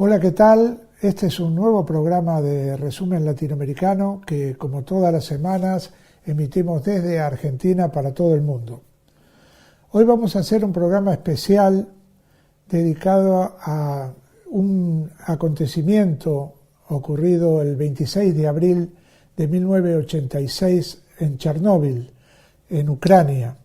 Hola, ¿qué tal? Este es un nuevo programa de Resumen Latinoamericano que, como todas las semanas, emitimos desde Argentina para todo el mundo. Hoy vamos a hacer un programa especial dedicado a un acontecimiento ocurrido el 26 de abril de 1986 en Chernóbil, en Ucrania.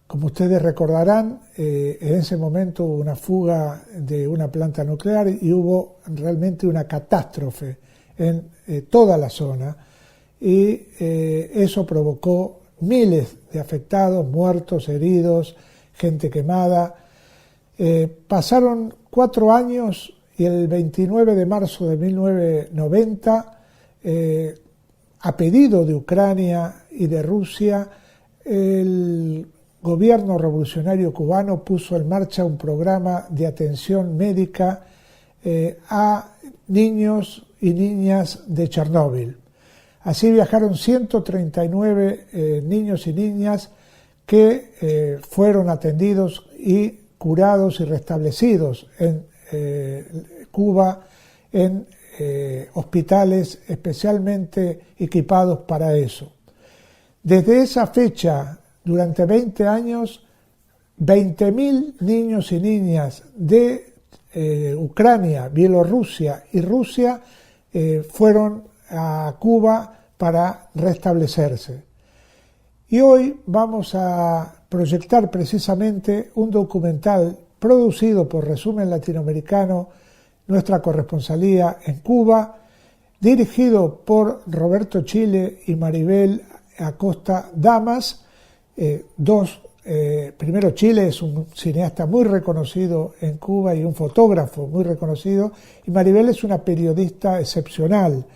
Como ustedes recordarán, en ese momento hubo una fuga de una planta nuclear y hubo realmente una catástrofe en toda la zona y eso provocó miles de afectados, muertos, heridos, gente quemada. Pasaron 4 años y el 29 de marzo de 1990, a pedido de Ucrania y de Rusia, el gobierno revolucionario cubano puso en marcha un programa de atención médica a niños y niñas de Chernóbil. Así viajaron 139 niños y niñas que fueron atendidos y curados y restablecidos en Cuba en hospitales especialmente equipados para eso. Desde esa fecha, durante 20 años, 20.000 niños y niñas de Ucrania, Bielorrusia y Rusia fueron a Cuba para restablecerse. Y hoy vamos a proyectar precisamente un documental producido por Resumen Latinoamericano, nuestra corresponsalía en Cuba, dirigido por Roberto Chile y Maribel Acosta Damas. Primero, Chile es un cineasta muy reconocido en Cuba y un fotógrafo muy reconocido, y Maribel es una periodista excepcional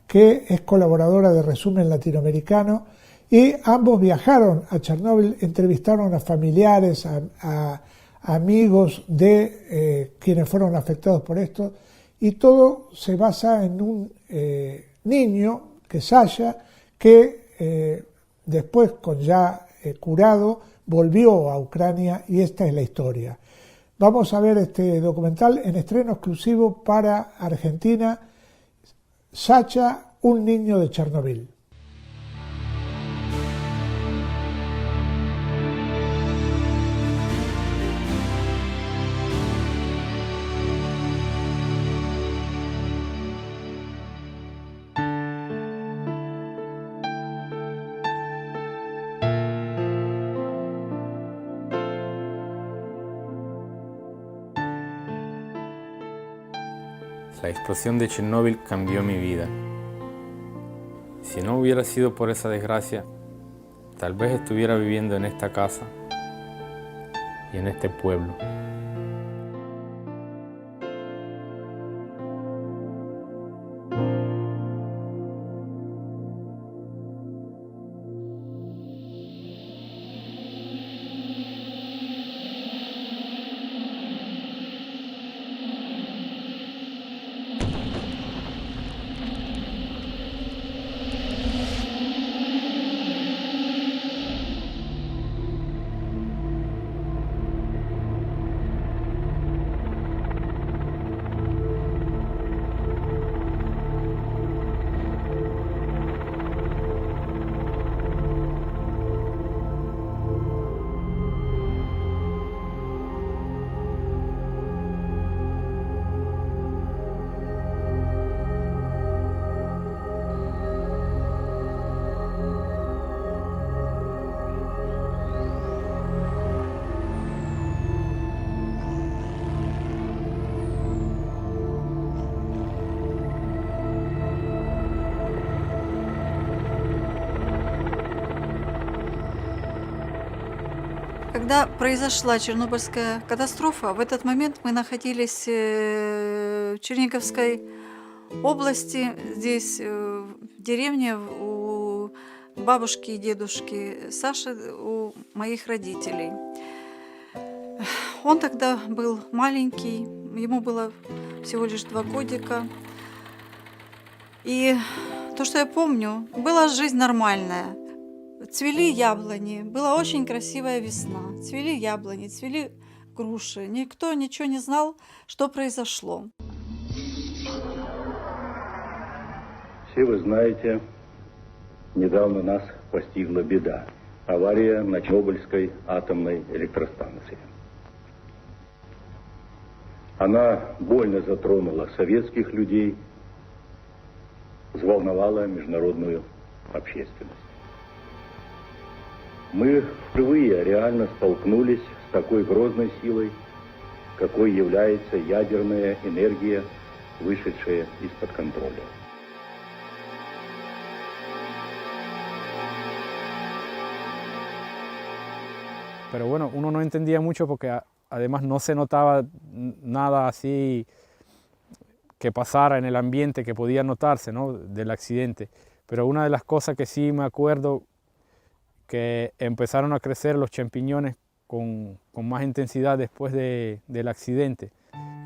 que es colaboradora de Resumen Latinoamericano, y ambos viajaron a Chernóbil, entrevistaron a familiares, a amigos de quienes fueron afectados por esto, y todo se basa en un niño, que es Sasha, que después, con ya curado, volvió a Ucrania, y esta es la historia. Vamos a ver este documental en estreno exclusivo para Argentina, Sasha, un niño de Chernóbil. La explosión de Chernóbil cambió mi vida. Si no hubiera sido por esa desgracia, tal vez estuviera viviendo en esta casa y en este pueblo. Когда произошла Чернобыльская катастрофа, в этот момент мы находились в Черниговской области, здесь в деревне у бабушки и дедушки Саши, у моих родителей. Он тогда был маленький, ему было всего лишь 2 годика. И то, что я помню, была жизнь нормальная. Цвели яблони, была очень красивая весна. Цвели яблони, цвели груши. Никто ничего не знал, что произошло. Все вы знаете, недавно нас постигла беда. Авария на Чернобыльской атомной электростанции. Она больно затронула советских людей, взволновала международную общественность. Мы впервые реально столкнулись с такой грозной силой, какой является ядерная энергия, вышедшая из-под контроля. Pero bueno, uno no entendía mucho porque además no se notaba nada así que pasara en el ambiente que podía notarse, ¿no?, del accidente. Pero una de las cosas que sí me acuerdo, que empezaron a crecer los champiñones con más intensidad después del accidente.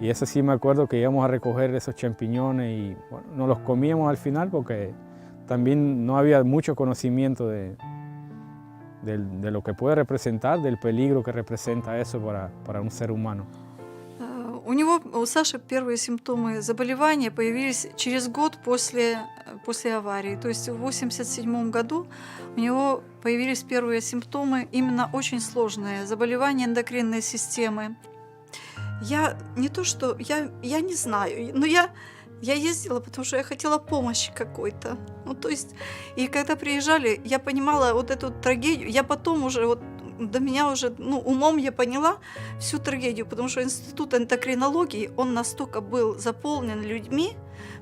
Y eso sí me acuerdo que íbamos a recoger esos champiñones y bueno, nos los comíamos al final porque también no había mucho conocimiento de lo que puede representar, del peligro que representa eso para un ser humano. У Саши первые симптомы заболевания появились через год после аварии. То есть в 1987 году у него появились первые симптомы, именно очень сложные заболевания эндокринной системы. Я не знаю, но я ездила, потому что я хотела помощи какой-то. Ну, то есть, и когда приезжали, я понимала вот эту трагедию. Я потом уже, вот до меня уже, умом я поняла всю трагедию, потому что институт эндокринологии, он настолько был заполнен людьми,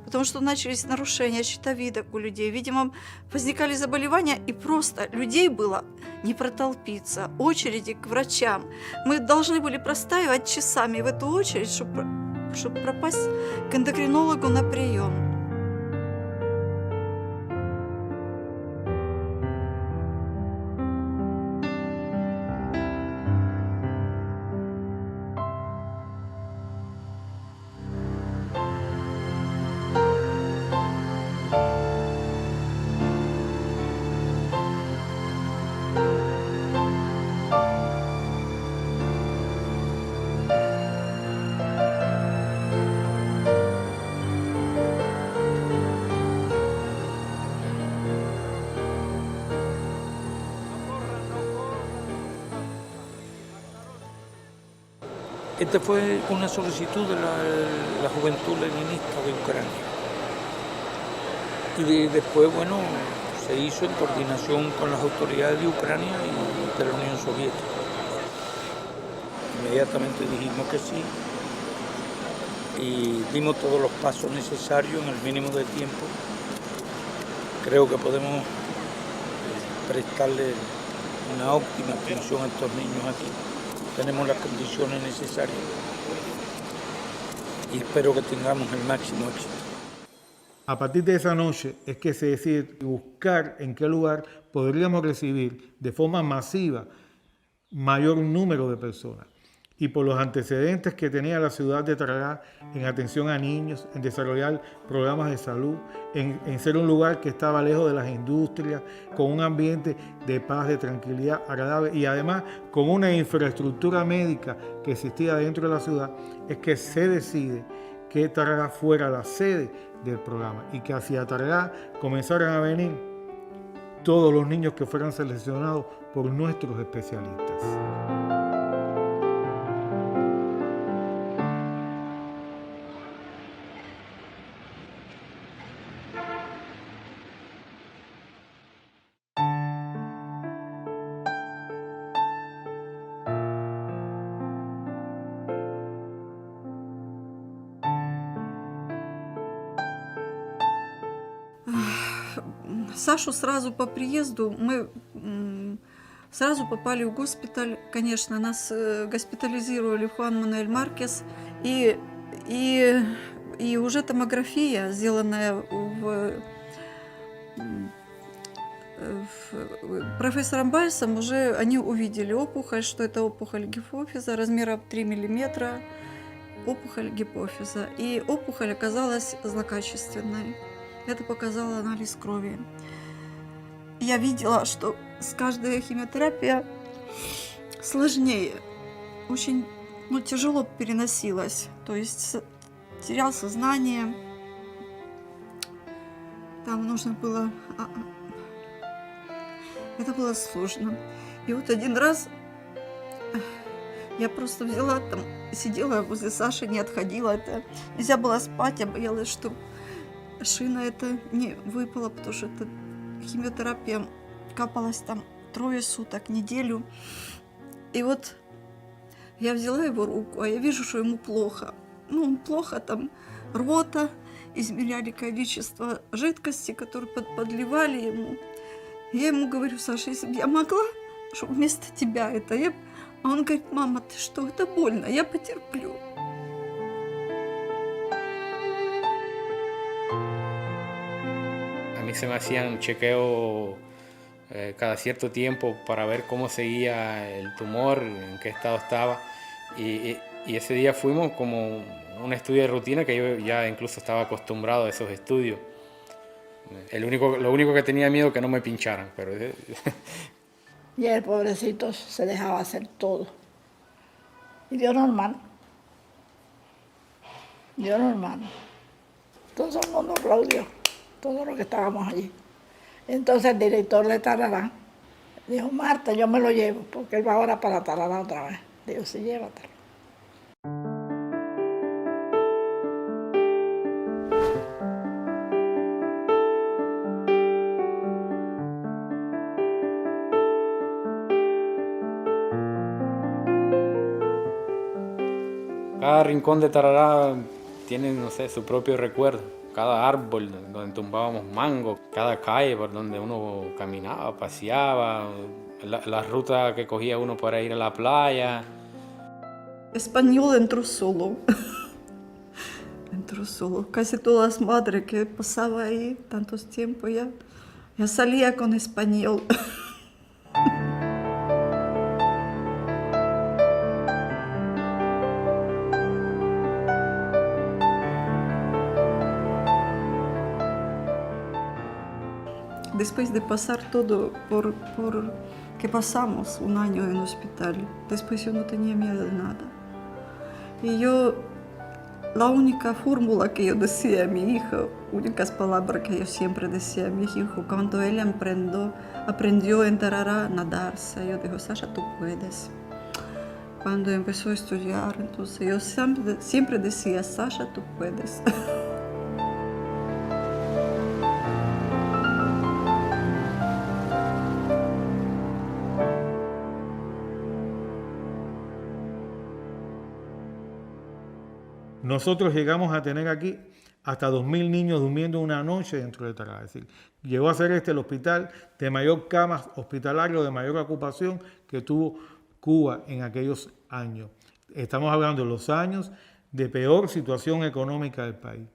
потому что начались нарушения щитовидок у людей. Видимо, возникали заболевания, и просто людей было не протолпиться. Очереди к врачам. Мы должны были простаивать часами в эту очередь, чтобы пропасть к эндокринологу на прием. Esta fue una solicitud de la Juventud Leninista de Ucrania. Y después, bueno, se hizo en coordinación con las autoridades de Ucrania y de la Unión Soviética. Inmediatamente dijimos que sí y dimos todos los pasos necesarios en el mínimo de tiempo. Creo que podemos prestarle una óptima atención a estos niños aquí. Tenemos las condiciones necesarias y espero que tengamos el máximo éxito. A partir de esa noche es que se decide buscar en qué lugar podríamos recibir de forma masiva mayor número de personas. Y por los antecedentes que tenía la ciudad de Tarará en atención a niños, en desarrollar programas de salud, en ser un lugar que estaba lejos de las industrias, con un ambiente de paz, de tranquilidad agradable y además con una infraestructura médica que existía dentro de la ciudad, es que se decide que Tarará fuera la sede del programa y que hacia Tarará comenzaran a venir todos los niños que fueran seleccionados por nuestros especialistas. Сашу сразу по приезду мы сразу попали в госпиталь. Конечно, нас госпитализировали в Хуан Мануэль Маркес. И уже томография, сделанная профессором Бальсом, уже они увидели опухоль, что это опухоль гипофиза размером 3 мм, опухоль гипофиза. И опухоль оказалась злокачественной. Это показал анализ крови. Я видела, что с каждой химиотерапией сложнее, очень тяжело переносилась. То есть терял сознание. там нужно было... Это было сложно. И вот один раз я просто взяла там, сидела возле Саши, не отходила. Это нельзя было спать, я боялась, что шина это не выпала, потому что это химиотерапия капалась там 3 суток, неделю. И вот я взяла его руку, а я вижу, что ему плохо. Ну, плохо, там рвота, измеряли количество жидкости, которую подливали ему. Я ему говорю: Саша, если бы я могла, чтобы вместо тебя это... А он говорит: мама, ты что, это больно, я потерплю. A mí se me hacían chequeos cada cierto tiempo para ver cómo seguía el tumor, en qué estado estaba. Y ese día fuimos como un estudio de rutina que yo ya incluso estaba acostumbrado a esos estudios. Lo único que tenía miedo que no me pincharan. Pero... Y el pobrecito se dejaba hacer todo. Y dio normal. Dio normal. Todo el mundo aplaudió, todos los que estábamos allí. Entonces el director de Tarará dijo: Marta, yo me lo llevo, porque él va ahora para Tarará otra vez. Digo: sí, llévatelo. Cada rincón de Tarará tiene, no sé, su propio recuerdo. Cada árbol donde tumbábamos mango, cada calle por donde uno caminaba, paseaba, la ruta que cogía uno para ir a la playa. Español entró solo. Entró solo. Casi todas las madres que pasaba ahí tantos tiempos ya salía con español. Después de pasar todo por que pasamos un año en el hospital, después yo no tenía miedo de nada. Y la única fórmula que yo decía a mi hijo, únicas palabras que yo siempre decía a mi hijo, cuando él aprendió en Tarará a nadarse, yo digo: Sasha, tú puedes. Cuando empezó a estudiar, entonces yo siempre decía: Sasha, tú puedes. Nosotros llegamos a tener aquí hasta 2.000 niños durmiendo una noche dentro de Tarará. Es decir, llegó a ser el hospital de mayor camas hospitalario, de mayor ocupación que tuvo Cuba en aquellos años. Estamos hablando de los años de peor situación económica del país.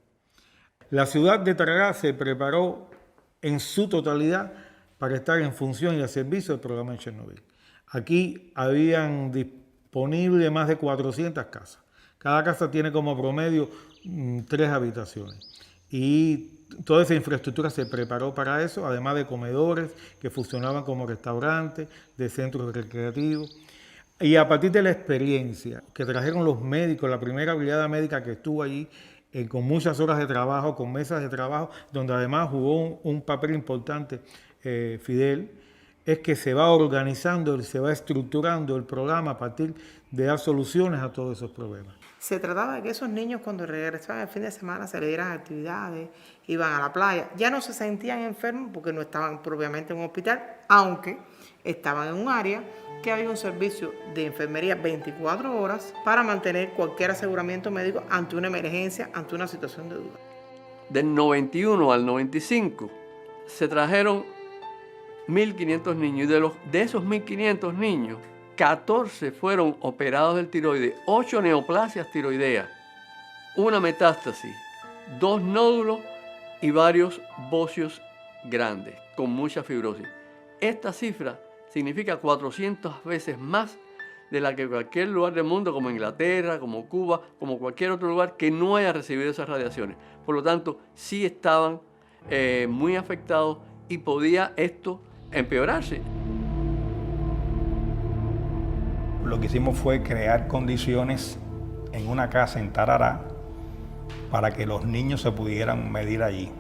La ciudad de Tarará se preparó en su totalidad para estar en función y al servicio del programa de Chernobyl. Aquí habían disponible más de 400 casas. Cada casa tiene como promedio 3 habitaciones. Y toda esa infraestructura se preparó para eso, además de comedores que funcionaban como restaurantes, de centros recreativos. Y a partir de la experiencia que trajeron los médicos, la primera brigada médica que estuvo allí, con muchas horas de trabajo, con mesas de trabajo, donde además jugó un papel importante Fidel, es que se va organizando, se va estructurando el programa a partir de dar soluciones a todos esos problemas. Se trataba de que esos niños, cuando regresaban el fin de semana, se les dieran actividades, iban a la playa. Ya no se sentían enfermos porque no estaban propiamente en un hospital, aunque estaban en un área que había un servicio de enfermería 24 horas para mantener cualquier aseguramiento médico ante una emergencia, ante una situación de duda. Del 91 al 95 se trajeron 1.500 niños y de esos 1.500 niños, 14 fueron operados del tiroides, 8 neoplasias tiroideas, una metástasis, 2 nódulos y varios bocios grandes con mucha fibrosis. Esta cifra significa 400 veces más de la que cualquier lugar del mundo, como Inglaterra, como Cuba, como cualquier otro lugar que no haya recibido esas radiaciones. Por lo tanto, sí estaban muy afectados y podía esto empeorarse. Lo que hicimos fue crear condiciones en una casa en Tarará para que los niños se pudieran medir allí.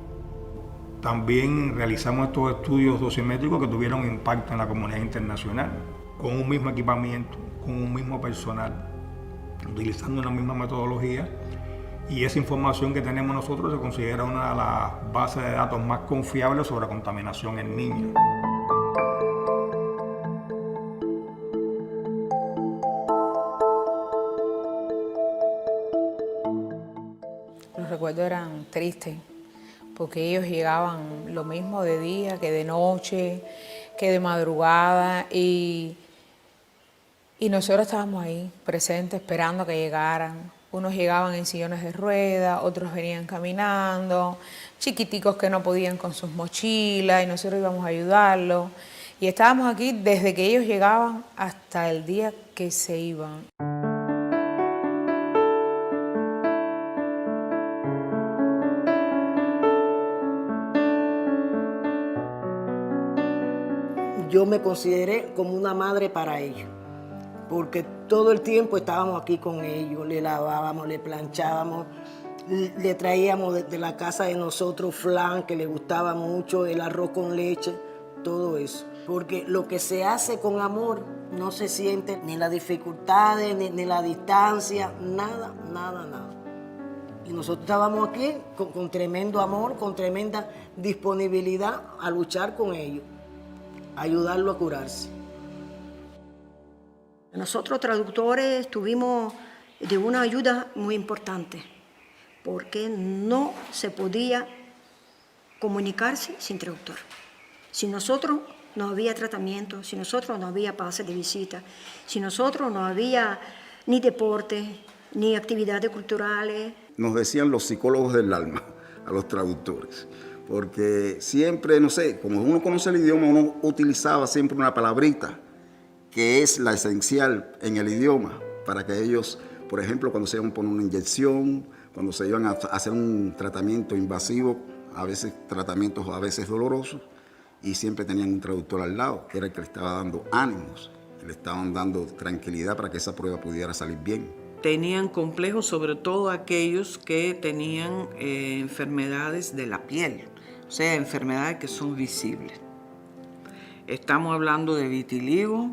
También realizamos estos estudios dosimétricos que tuvieron impacto en la comunidad internacional, con un mismo equipamiento, con un mismo personal, utilizando una misma metodología, y esa información que tenemos nosotros se considera una de las bases de datos más confiables sobre contaminación en niños. Los recuerdos eran tristes, porque ellos llegaban lo mismo de día que de noche, que de madrugada, y nosotros estábamos ahí, presentes, esperando a que llegaran. Unos llegaban en sillones de ruedas, otros venían caminando, chiquiticos que no podían con sus mochilas, y nosotros íbamos a ayudarlos. Y estábamos aquí desde que ellos llegaban hasta el día que se iban. Yo me consideré como una madre para ellos, porque todo el tiempo estábamos aquí con ellos, le lavábamos, le planchábamos, le traíamos de la casa de nosotros flan, que le gustaba mucho, el arroz con leche, todo eso. Porque lo que se hace con amor no se siente ni las dificultades, ni la distancia, nada, nada, nada. Y nosotros estábamos aquí con tremendo amor, con tremenda disponibilidad a luchar con ellos, a ayudarlo a curarse. Nosotros traductores tuvimos de una ayuda muy importante, porque no se podía comunicarse sin traductor. Si nosotros no había tratamiento, si nosotros no había pases de visita, si nosotros no había ni deporte, ni actividades culturales. Nos decían los psicólogos del alma a los traductores, porque siempre, no sé, como uno conoce el idioma, uno utilizaba siempre una palabrita que es la esencial en el idioma, para que ellos, por ejemplo, cuando se iban a poner una inyección, cuando se iban a hacer un tratamiento invasivo, a veces tratamientos a veces dolorosos, y siempre tenían un traductor al lado, que era el que le estaba dando ánimos, le estaban dando tranquilidad para que esa prueba pudiera salir bien. Tenían complejos sobre todo aquellos que tenían enfermedades de la piel, o sea, enfermedades que son visibles. Estamos hablando de vitiligo,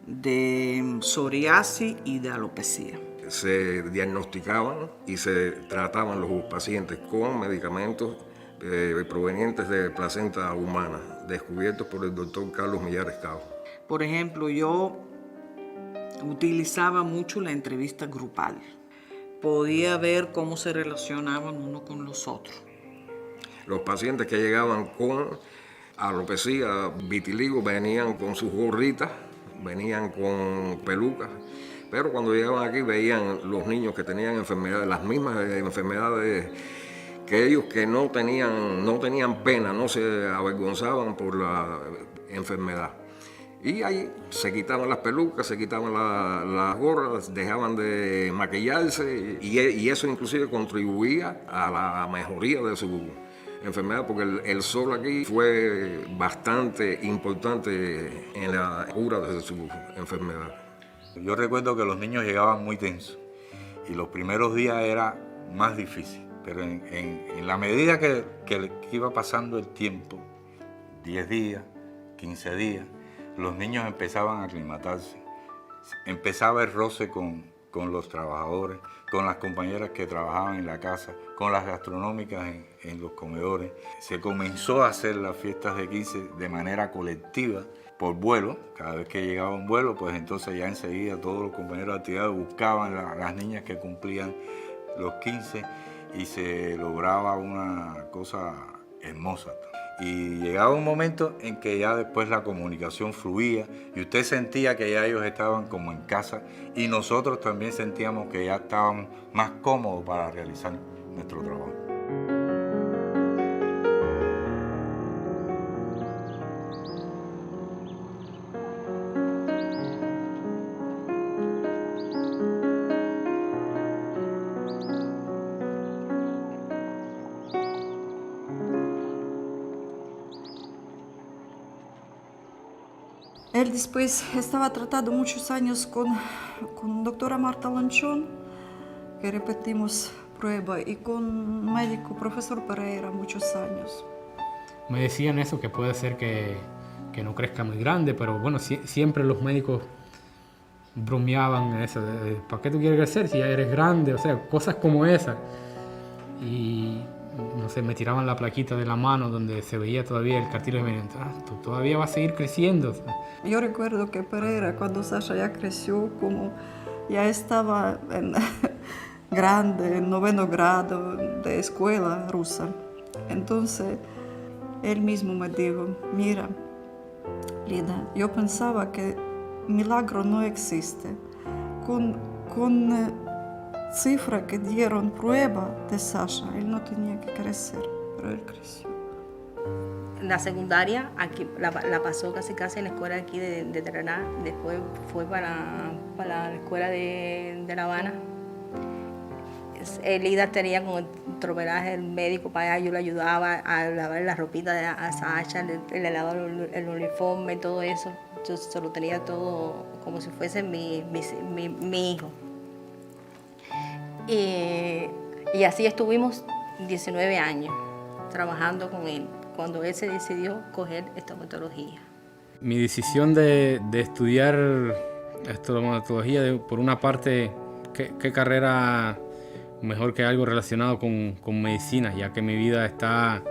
de psoriasis y de alopecia. Se diagnosticaban y se trataban los pacientes con medicamentos provenientes de placenta humana, descubiertos por el doctor Carlos Millares Cabo. Por ejemplo, yo utilizaba mucho la entrevista grupal. Podía ver cómo se relacionaban uno con los otros. Los pacientes que llegaban con alopecia, vitiligo, venían con sus gorritas, venían con pelucas, pero cuando llegaban aquí veían los niños que tenían enfermedades, las mismas enfermedades que ellos, que no tenían pena, no se avergonzaban por la enfermedad. Y ahí se quitaban las pelucas, se quitaban las gorras, dejaban de maquillarse, y eso inclusive contribuía a la mejoría de su enfermedad, porque el sol aquí fue bastante importante en la cura de su enfermedad. Yo recuerdo que los niños llegaban muy tensos y los primeros días era más difícil, pero en la medida que iba pasando el tiempo, 10 días, 15 días, los niños empezaban a aclimatarse, empezaba el roce con los trabajadores, con las compañeras que trabajaban en la casa, con las gastronómicas en los comedores. Se comenzó a hacer las fiestas de 15 de manera colectiva, por vuelo. Cada vez que llegaba un vuelo, pues entonces ya enseguida todos los compañeros de actividad buscaban las niñas que cumplían los 15 y se lograba una cosa hermosa. Y llegaba un momento en que ya después la comunicación fluía y usted sentía que ya ellos estaban como en casa y nosotros también sentíamos que ya estábamos más cómodos para realizar nuestro trabajo. Él después estaba tratado muchos años con doctora Marta Lanchón, que repetimos prueba, y con médico profesor Pereira muchos años. me decían eso, que puede ser que no crezca muy grande, pero bueno, siempre los médicos bromeaban eso, ¿para qué tú quieres crecer si ya eres grande? O sea, cosas como esas. Y no sé, me tiraban la plaquita de la mano donde se veía todavía el cartílago y me decían, tú todavía vas a seguir creciendo. Yo recuerdo que Pereira, cuando Sasha ya creció, como ya estaba grande, en 9º grado de escuela rusa. Entonces, él mismo me dijo, mira, Lida, yo pensaba que milagro no existe. Con cifra que dieron prueba de Sasha, él no tenía que crecer, pero él creció. La secundaria aquí la pasó casi en la escuela aquí de Taraná, después fue para la escuela de La Habana. Lida tenía como el tromeraje médico para allá, yo le ayudaba a lavar la ropita a Sasha, le lavaba el uniforme y todo eso. Yo se lo tenía todo como si fuese mi hijo. Y así estuvimos 19 años trabajando con él, cuando él se decidió coger estomatología. Mi decisión de estudiar estomatología, por una parte, ¿qué carrera mejor que algo relacionado con medicina? Ya que mi vida está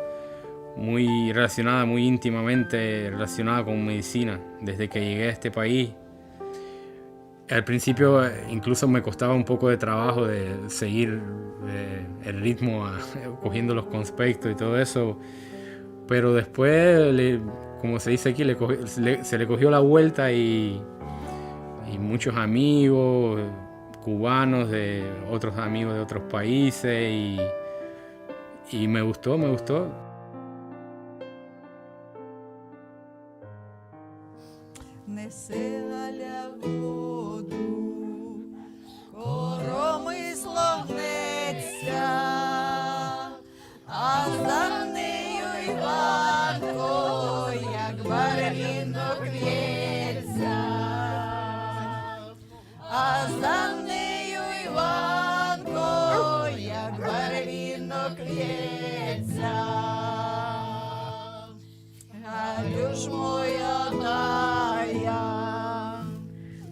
muy relacionada, muy íntimamente relacionada con medicina. Desde que llegué a este país, al principio incluso me costaba un poco de trabajo de seguir el ritmo, cogiendo los conspectos y todo eso, pero después, como se dice aquí, se le cogió la vuelta y muchos amigos cubanos, de otros amigos de otros países, y me gustó.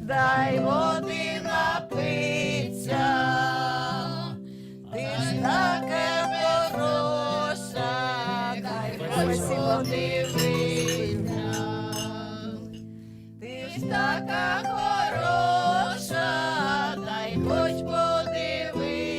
Дай води напиться, ти ж така хороша, дай хоч подивися, ти ж така хороша, дай хоч подивися.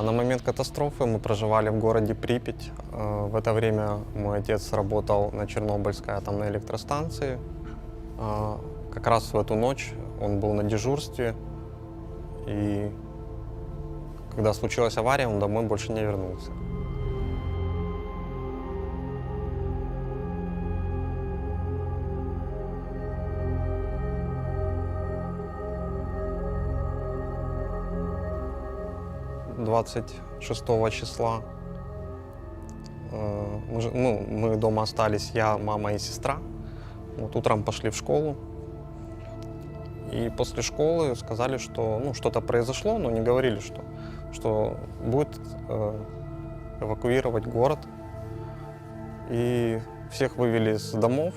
На момент катастрофы мы проживали в городе Припять. В это время мой отец работал на Чернобыльской атомной электростанции. Как раз в эту ночь он был на дежурстве, и когда случилась авария, он домой больше не вернулся. — 26 числа мы дома остались, я, мама и сестра. Вот утром пошли в школу. И после школы сказали, что что-то произошло, но не говорили, что будет эвакуировать город. И всех вывели из домов.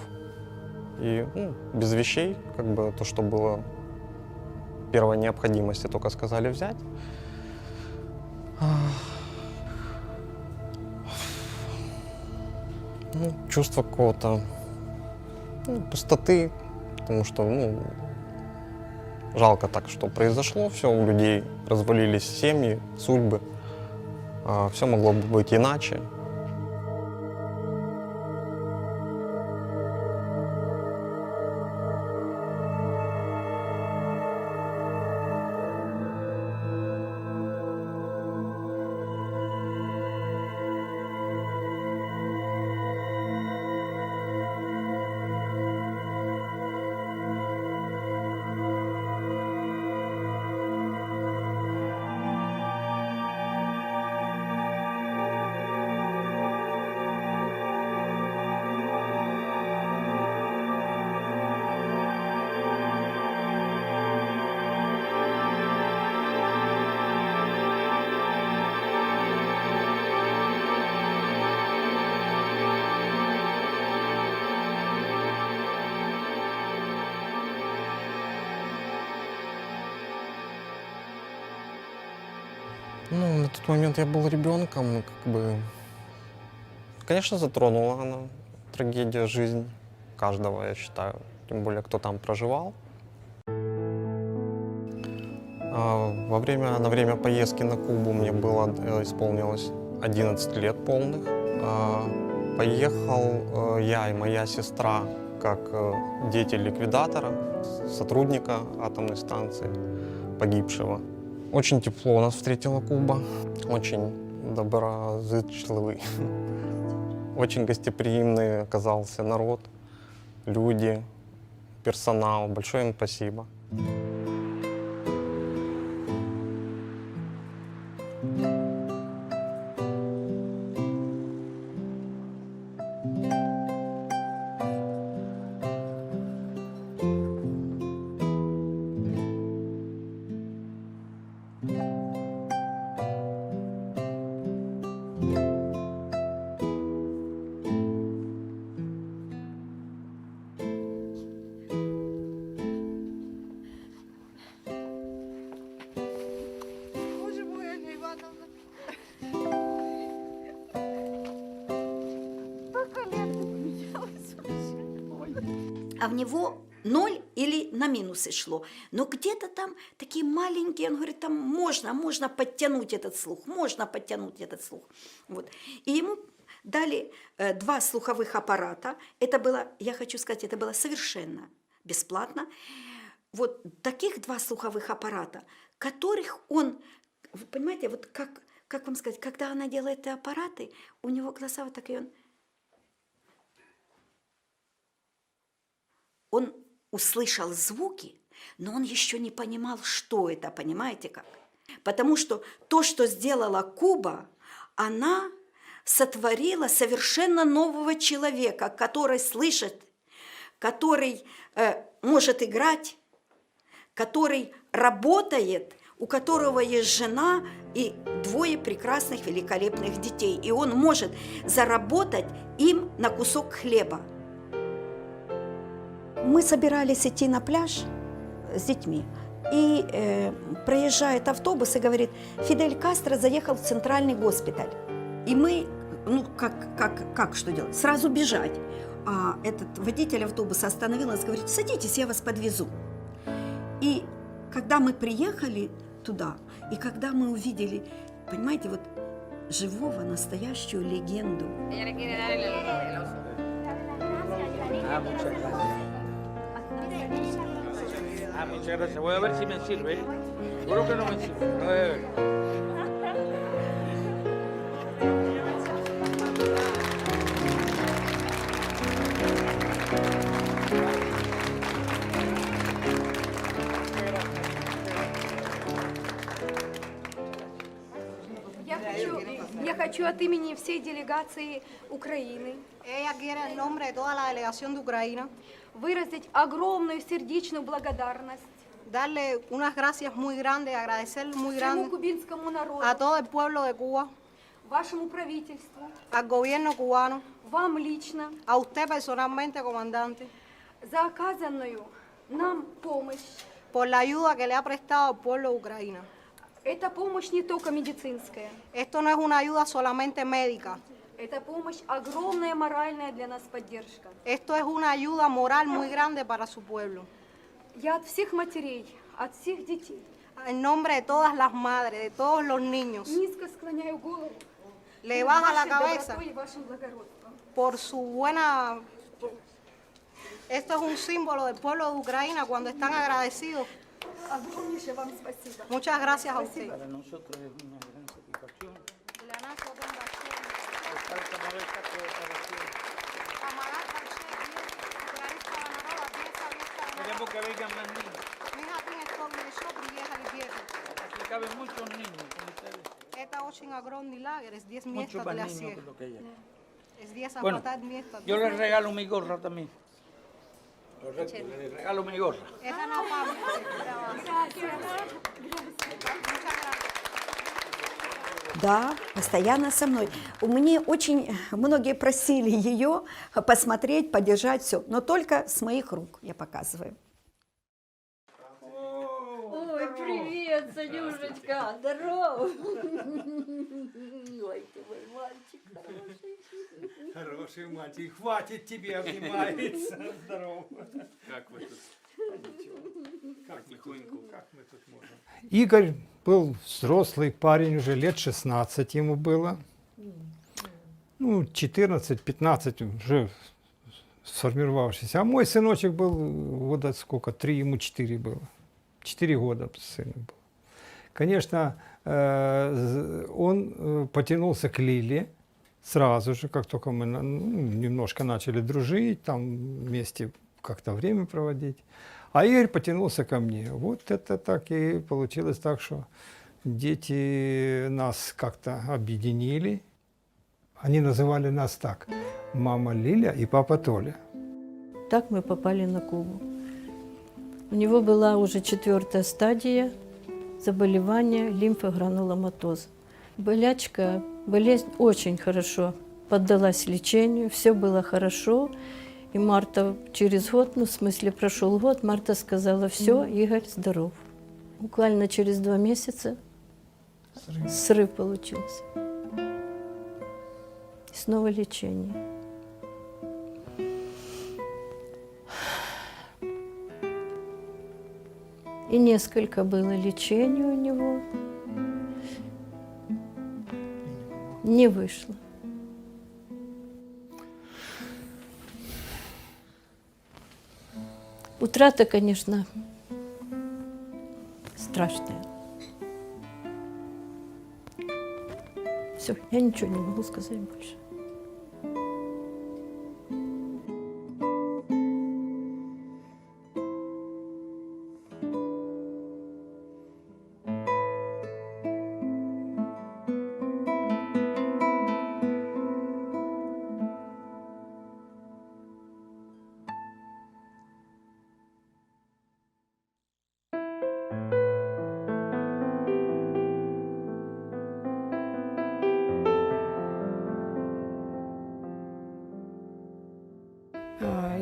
И без вещей, как бы то, что было первой необходимости, только сказали взять. Чувство какого-то пустоты, потому что жалко так, что произошло, все, у людей развалились семьи, судьбы, все могло бы быть иначе. Ну, на тот момент я был ребенком, и как бы, конечно, затронула она трагедия жизнь каждого, я считаю, тем более, кто там проживал. На время поездки на Кубу мне исполнилось 11 лет полных. Поехал я и моя сестра как дети ликвидатора, сотрудника атомной станции, погибшего. Очень тепло нас встретила Куба, очень доброзычливый, очень гостеприимный оказался народ, люди, персонал. Большое им спасибо. А в него 0 или на минусы шло. Но где-то там такие маленькие, он говорит, там можно подтянуть этот слух, можно подтянуть этот слух. Вот. И ему дали 2 слуховых аппарата. Это было, я хочу сказать, это было совершенно бесплатно. Вот таких 2 слуховых аппарата, которых он, вы понимаете, вот как вам сказать, когда она делает эти аппараты, у него глаза вот такие, он услышал звуки, но он еще не понимал, что это, понимаете как? Потому что то, что сделала Куба, она сотворила совершенно нового человека, который слышит, который может играть, который работает, у которого есть жена и 2 прекрасных, великолепных детей. И он может заработать им на кусок хлеба. Мы собирались идти на пляж с детьми, и проезжает автобус и говорит, Фидель Кастро заехал в центральный госпиталь. И мы, ну как что делать? Сразу бежать. А этот водитель автобуса остановил нас и говорит, садитесь, я вас подвезу. И когда мы приехали туда, и когда мы увидели, понимаете, вот живого, настоящую легенду. Muchas gracias. Voy a ver si me sirve. Seguro que no me sirve. Voy a ver. Я хочу от имени всей делегации Украины выразить огромную сердечную благодарность darle unas gracias muy grandes, agradecer muy всему grande кубинскому народу, a todo el pueblo de Cuba, вашему правительству, al gobierno cubano, вам лично, a usted personalmente, comandante, за оказанную нам помощь. por la ayuda que le ha prestado al pueblo de Ucrania. Эта помощь не только медицинская. Esto no es una ayuda solamente médica. Это помощь огромная моральная для нас поддержка. Esto es una ayuda moral muy grande para su pueblo. Я от всех матерей, от всех детей, En nombre de todas las madres, de todos los niños, низко склоняю голову le перед baja la вашей cabeza добротой и вашим благородством. por su buena... Esto es un símbolo del pueblo de Ucrania cuando están agradecidos. Огромнейшее вам спасибо. Muchas gracias a usted. Para nosotros es una gran satisfacción estar con esta cooperación. Queremos que vengan más niños. Aquí caben muchos niños con ustedes. Это очень огромный лагерь, здесь Mucho место más для niños всех. que lo que hay aquí. Здесь Bueno, хватает места. yo les regalo mi gorra también. Correcto, les regalo mi gorra. Это на память. Да, постоянно со мной. Мне очень многие просили ее посмотреть, подержать все, но только с моих рук я показываю. Ой, привет! Привет, Санюшечка, здорово. Ой, ты мой мальчик хороший. Хороший мальчик, хватит тебе обнимается. Здорово. Как вы тут? Как тихонько. Как мы тут можем? Игорь был взрослый парень, уже лет 16 ему было. Ну, 14-15 уже сформировавшийся. А мой сыночек был года сколько? 3, ему 4 было. 4 года сыну было. Конечно, он потянулся к Лиле сразу же, как только мы немножко начали дружить, там вместе как-то время проводить. А Игорь потянулся ко мне. Вот это так и получилось так, что дети нас как-то объединили. Они называли нас так: мама Лиля и папа Толя. Так мы попали на Кубу. У него была уже 4-я стадия заболевания лимфогрануломатоза. Болячка, болезнь очень хорошо поддалась лечению, все было хорошо. И Марта через год, ну в смысле прошел год, Марта сказала: все, Игорь здоров. Буквально через 2 месяца срыв получился. И снова лечение. И несколько было лечений у него. Не вышло. Утрата, конечно, страшная. Все, я ничего не могу сказать больше.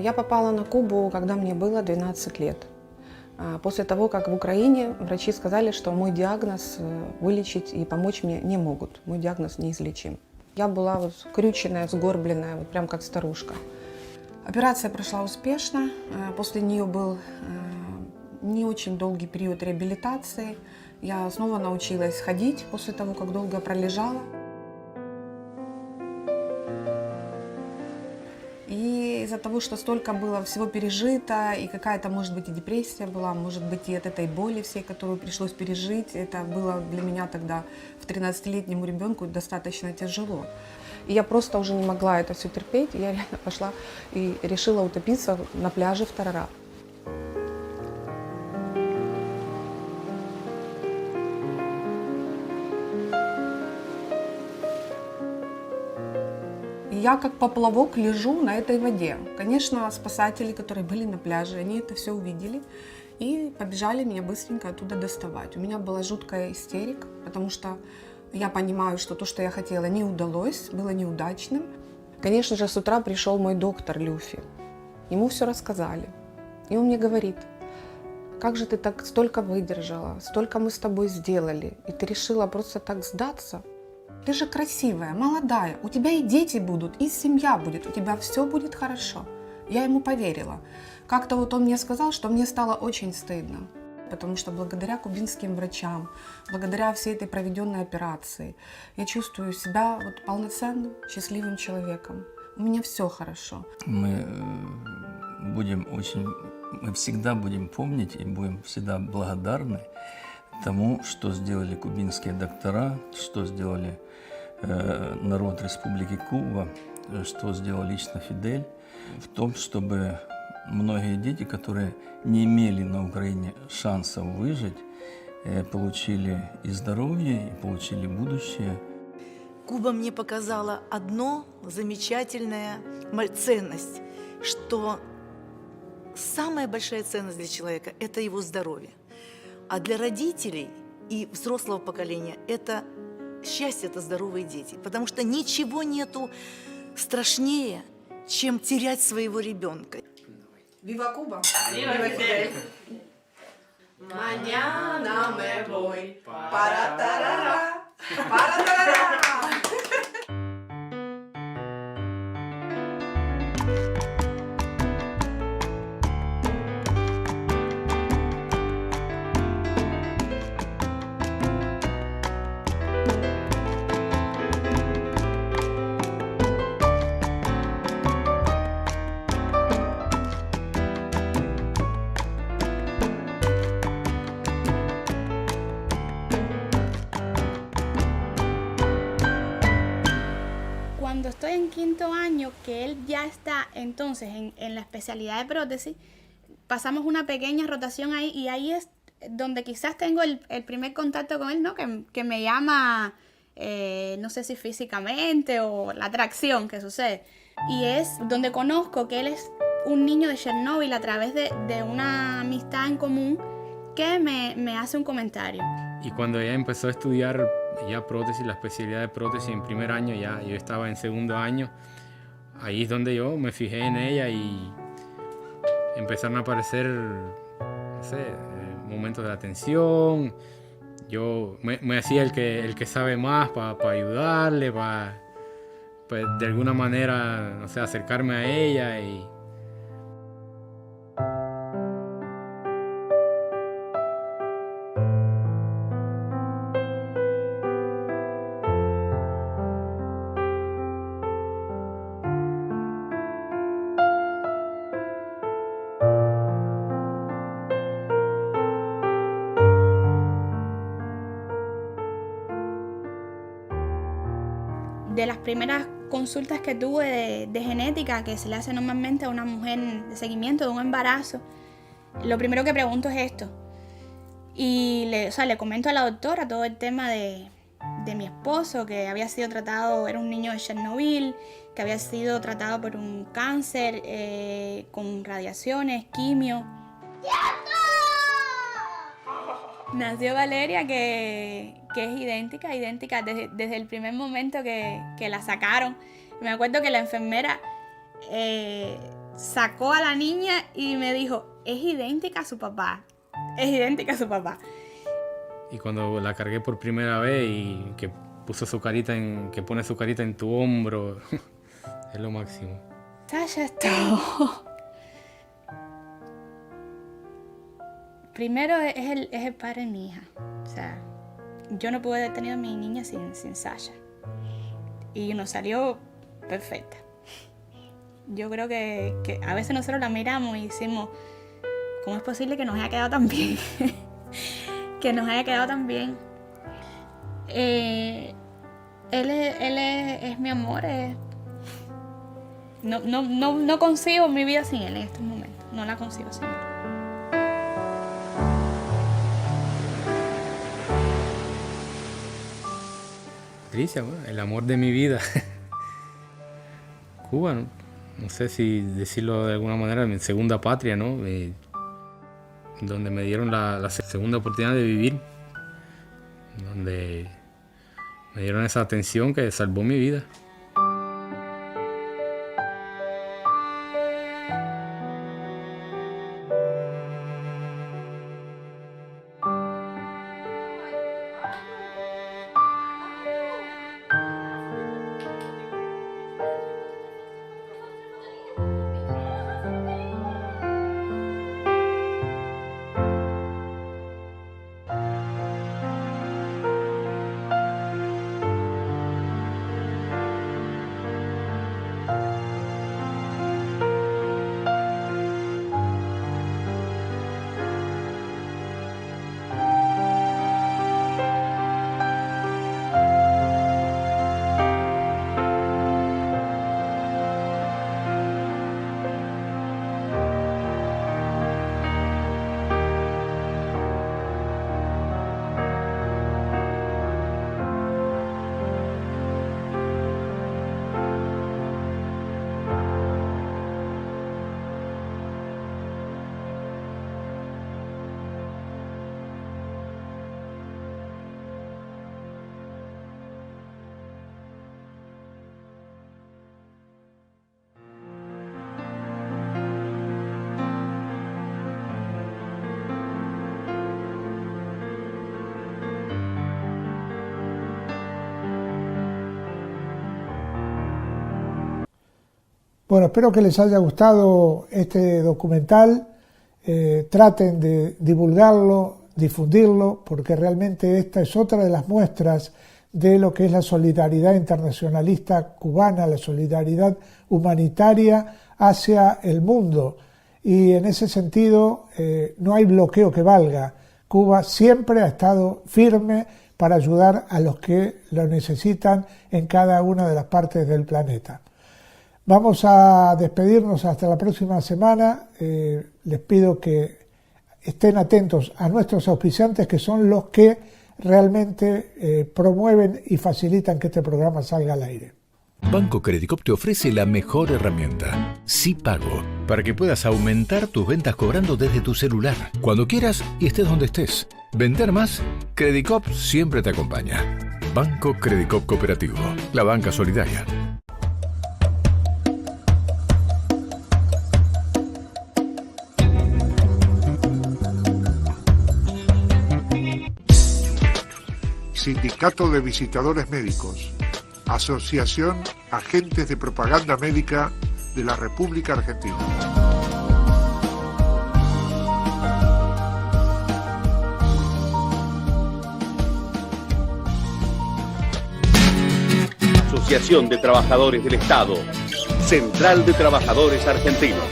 Я попала на Кубу, когда мне было 12 лет. После того, как в Украине врачи сказали, что мой диагноз вылечить и помочь мне не могут. Мой диагноз неизлечим. Я была вот скрюченная, сгорбленная, вот прям как старушка. Операция прошла успешно. После нее был не очень долгий период реабилитации. Я снова научилась ходить после того, как долго пролежала. И из-за того, что столько было всего пережито, и какая-то, может быть, и депрессия была, может быть, и от этой боли всей, которую пришлось пережить, это было для меня тогда, в 13-летнему ребенку, достаточно тяжело. И я просто уже не могла это все терпеть, и я реально пошла и решила утопиться на пляже в Тарара. Я как поплавок лежу на этой воде. Конечно, спасатели, которые были на пляже, они это все увидели и побежали меня быстренько оттуда доставать. У меня была жуткая истерика, потому что я понимаю, что то, что я хотела, не удалось, было неудачным. Конечно же, с утра пришел мой доктор Люфи. Ему все рассказали. И он мне говорит: как же ты так столько выдержала, столько мы с тобой сделали, и ты решила просто так сдаться? Ты же красивая, молодая, у тебя и дети будут, и семья будет, у тебя все будет хорошо. Я ему поверила. Как-то вот он мне сказал, что мне стало очень стыдно, потому что благодаря кубинским врачам, благодаря всей этой проведенной операции, я чувствую себя вот полноценным, счастливым человеком. У меня все хорошо. Мы всегда будем помнить и будем всегда благодарны тому, что сделали кубинские доктора, что сделали народ Республики Куба, что сделал лично Фидель, в том, чтобы многие дети, которые не имели на Украине шансов выжить, получили и здоровье, и получили будущее. Куба мне показала одно замечательная ценность, что самая большая ценность для человека – это его здоровье. А для родителей и взрослого поколения это счастье, это здоровые дети. Потому что ничего нету страшнее, чем терять своего ребенка. Вива Куба! Вива Фидель! Mañana me voy para tarara, para tarara. Cuando estoy en quinto año, que él ya está entonces en la especialidad de prótesis, pasamos una pequeña rotación ahí y ahí es donde quizás tengo el primer contacto con él, ¿no? Que me llama, no sé si físicamente o la atracción que sucede. Y es donde conozco que él es un niño de Chernóbil a través de una amistad en común que me hace un comentario. Y cuando ella empezó a estudiar ya prótesis, la especialidad de prótesis en primer año, ya yo estaba en segundo año, ahí es donde yo me fijé en ella y empezaron a aparecer, no sé, momentos de atención. Yo me hacía el que sabe más para ayudarle, para de alguna manera, no sé, acercarme a ella y... De las primeras consultas que tuve de genética que se le hace normalmente a una mujer de seguimiento de un embarazo, lo primero que pregunto es esto. Y le comento a la doctora todo el tema de mi esposo, que había sido tratado, era un niño de Chernobyl, que había sido tratado por un cáncer, con radiaciones, quimio. Nació Valeria, que es idéntica desde el primer momento que la sacaron. Me acuerdo que la enfermera sacó a la niña y me dijo, es idéntica a su papá, es idéntica a su papá. Y cuando la cargué por primera vez y que puso su carita que pone su carita en tu hombro, es lo máximo. Sasha es todo. Primero es el padre de mi hija. O sea, yo no pude haber tenido a mi niña sin Sasha. Y nos salió perfecta. Yo creo que a veces nosotros la miramos y decimos, ¿cómo es posible que nos haya quedado tan bien? Que nos haya quedado tan bien. Él es mi amor. No concibo mi vida sin él en estos momentos. No la concibo sin él. Patricia, bueno, el amor de mi vida. Cuba, no sé si decirlo de alguna manera, mi segunda patria, ¿no? Donde me dieron la segunda oportunidad de vivir, donde me dieron esa atención que salvó mi vida. Bueno, espero que les haya gustado este documental. Traten de divulgarlo, difundirlo, porque realmente esta es otra de las muestras de lo que es la solidaridad internacionalista cubana, la solidaridad humanitaria hacia el mundo. Y en ese sentido no hay bloqueo que valga. Cuba siempre ha estado firme para ayudar a los que lo necesitan en cada una de las partes del planeta. Vamos a despedirnos hasta la próxima semana. Les pido que estén atentos a nuestros auspiciantes, que son los que realmente promueven y facilitan que este programa salga al aire. Banco Credicop te ofrece la mejor herramienta, SíPago, para que puedas aumentar tus ventas cobrando desde tu celular, cuando quieras y estés donde estés. Vender más, Credicop siempre te acompaña. Banco Credicop Cooperativo, la banca solidaria. Sindicato de Visitadores Médicos, Asociación Agentes de Propaganda Médica de la República Argentina. Asociación de Trabajadores del Estado, Central de Trabajadores Argentinos.